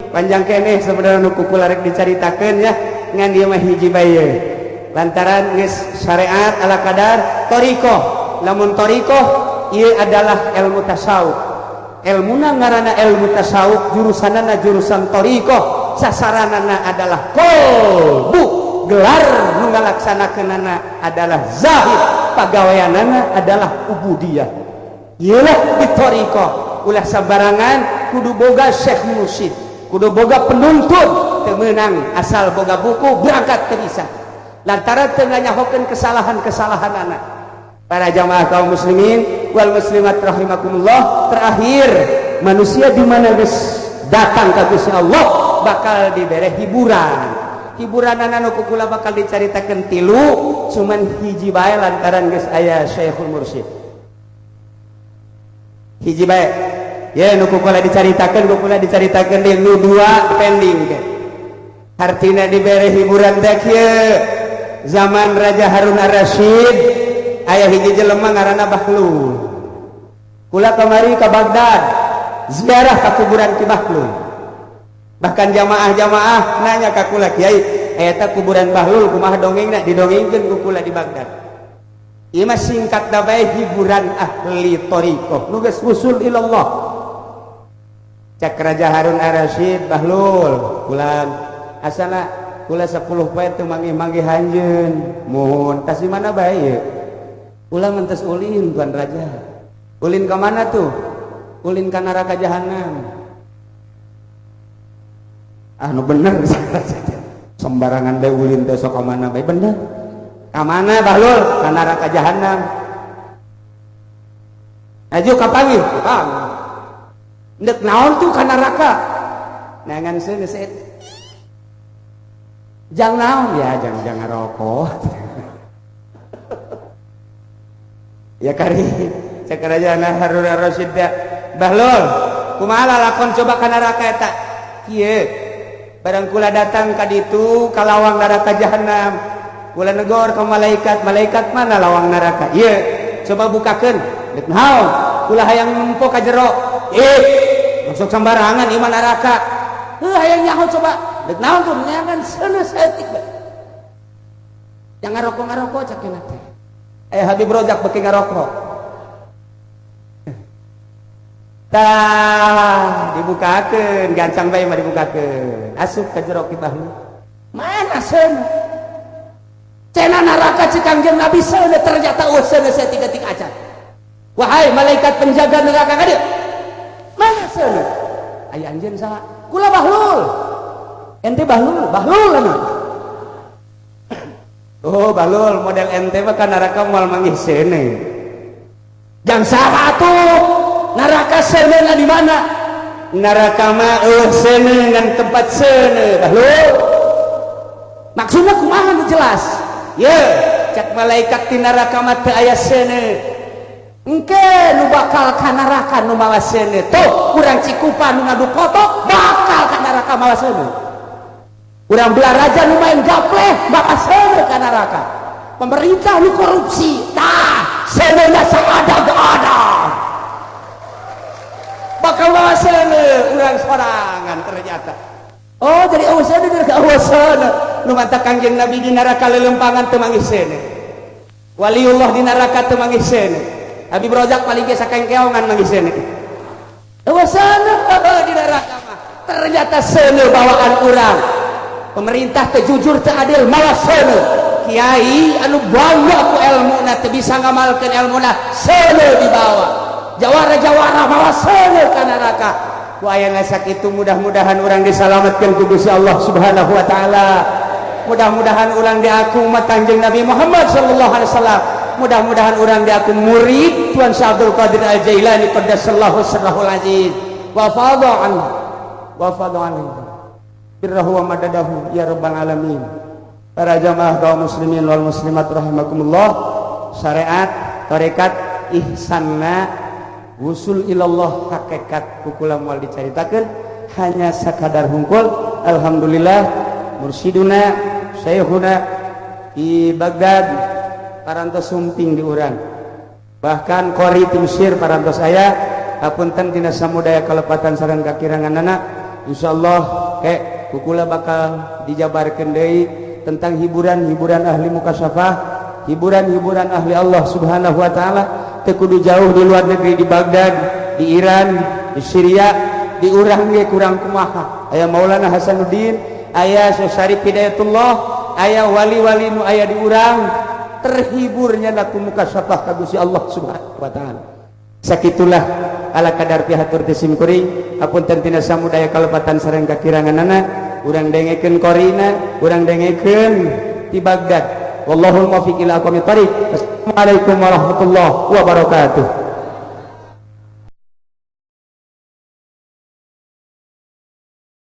panjang keneh sebenarnya nu kukularek dicaritakeun ya ngan dieu mah hiji bae lantaran geus syariat ala kadar thariqah. Lamun thariqah ieu adalah ilmu tasawuf, ilmuna ngaranna ilmu tasawuf, jurusanana jurusan thariqah, sasaranana adalah qalbu, gelar nu ngalaksanakeunana adalah zahid, pagaweanana adalah ubudiyah. Ieulah thariqah. Ulah sabarangan kudu boga syekh mursyid, kudu boga penuntun, teu meunang asal boga buku berangkat teu bisa. Lantaran teu nganyahokeun kesalahan-kesalahan anak. Para jamaah kaum muslimin wal muslimat rahimakumullah, terakhir manusia di mana geus datang ka Gusti Allah bakal dibere hiburan. Hiburanana nu kukula bakal dicaritakeun tilu, cuman hiji bae lantaran geus aya Syekhul Mursyid. Hiji bae ya nu kukula dicaritakeun di nu dua pending ke artina dibere hiburan teh kieu. Zaman Raja Harun Ar-Rasyid aya hiji jelema ngaranna Bahlul. Kula kamari ka Baghdad ziarah ka kuburan Ki Bahlul. Bahkan jamaah-jamaah nanya ka kula, Kiai eta kuburan Bahlul kumaha dongengna? Didongengkeun ku kula di Baghdad. Ieu mah singkat da bae hiburan ahli thariqah nu geus usul ilallah. Cak Raja Harun Ar-Rasyid, Bahlul kulan asana kula 10 poe teu manggih-manggih hanjeun muhun tas di mana bae ieu? Kula mentes ulin Tuan Raja. Ulin ka mana tuh? Ulin ka neraka jahanam. Ah nu bener sembarangan bae ulin teh sok ka mana bae bener. Ka mana Bahlul? Ka neraka jahanam. Aju kapanggih? Kapanggih. Ndek naon tuh ka neraka? Nangan seuneu set. Jang naon ya, jang ngarokok. Ya kari cek Raja Harun Ar-Rasyid da Bahlul kumaha lalakon coba ka neraka eta? Kieu barang kula datang ka ditu ka lawang neraka jahanam, kula negor ka malaikat, malaikat mana lawang neraka? Ieu coba bukakeun. Dek naon? Kula hayang nempo ka jero. Masuk sembarangan ieu mah neraka. Heuh hayang nyaho coba. Dek naon tuh nyangan seuneu saeutik bae. Jangan ngarokok-ngarokok cakeuna teh. Habib Rojak beki ngarokok. Tah dibukakeun, gancang bae mah dibukakeun. Asup ka jero Ki Bahlul. Mana seuneu? Cenah neraka cik Kangjeng Nabi seuneu ternyata seuneu saeutik-eutik acan. Wahai malaikat penjaga neraka ka dieu. Mana seuneu? Aya anjeun saha? Kula Bahlul. Ente Bahlul, Bahlul anu. Oh Bahlul model ente mah ka neraka moal manggih seuneu. Jang saha atuh? Neraka seuneu di mana? Neraka mah seuneu ngan tempat seuneu Bahlul. Maksudna kumaha nu jelas? Ye, cak malaikat di neraka mah teu aya seuneu. Engke nu bakal ka neraka nu mawa seuneu. Tuh, urang Cikupa nu ngadu kotok bakal ka neraka mawa seuneu. Urang belah raja nu main gapleh bakal seuneu ka neraka. Pemerintah nu korupsi, tah seuneunya saada-ada. Bakal mawa seuneu urang sorangan ternyata. Oh, jadi seuneu dari seuneu. Nu mantap Kangjeng Nabi di neraka lelempangan teu manggih seuneu. Waliullah di neraka teu manggih seuneu. Habib Rojak paling ge sakengkeongan manggih seuneu. Seuneu di neraka mah ternyata seuneu bawaan urang. Pemerintah teu jujur teu adil malah seuneu. Kiai anu bangga ku ilmuna teu bisa ngamalkeun ilmuna seuneu dibawa. Jawara-jawara malah seuneu ka neraka. Ku aya sakitu mudah-mudahan urang disalametkeun ku Gusti Allah Subhanahu wa taala. Mudah-mudahan urang diaku umat Kanjeng Nabi Muhammad sallallahu alaihi wasallam. Mudah-mudahan urang diaku murid Tuan Syekh Abdul Qadir Al-Jailani qaddasallahu sirrahul aziz. Wa fadha anhu. Birrahu wa madadahu ya rabbal alamin. Para jamaah kaum muslimin wal muslimat rahimakumullah, syariat tarekat ihsanna wusul ilallah hakikat kukula moal dicaritakeun hanya sakadar hungkul. Alhamdulillah mursyiduna syekhuna di Baghdad parantos sumping di urang, bahkan qori ti Mesir parantos aya. Apunten tina samudaya kalepatan sareng kakiranganana insyaallah kayak kukula bakal dijabarkeun deui tentang hiburan-hiburan ahli mukasyafah, hiburan-hiburan ahli Allah Subhanahu wa taala. Teu kudu jauh di luar negeri, di Baghdad, di Iran, di Syria, di urang ge kurang kumaha. Aya Maulana Hasanuddin, aya Syekh Syarif Hidayatullah, aya wali-wali nu aya di urang, terhiburnya na ku mukasyafah ka Gusti Allah Subhanahu wa taala. Sakitulah ala kadar pihatur teh sim kuring, hapunten tina samudaya kalepatan sareng kakiranganana, urang dengekeun korina, urang dengekeun ti Baghdad. Wallahul muwaffiq ila aqwamit thoriq. Assalamualaikum warahmatullahi wabarakatuh.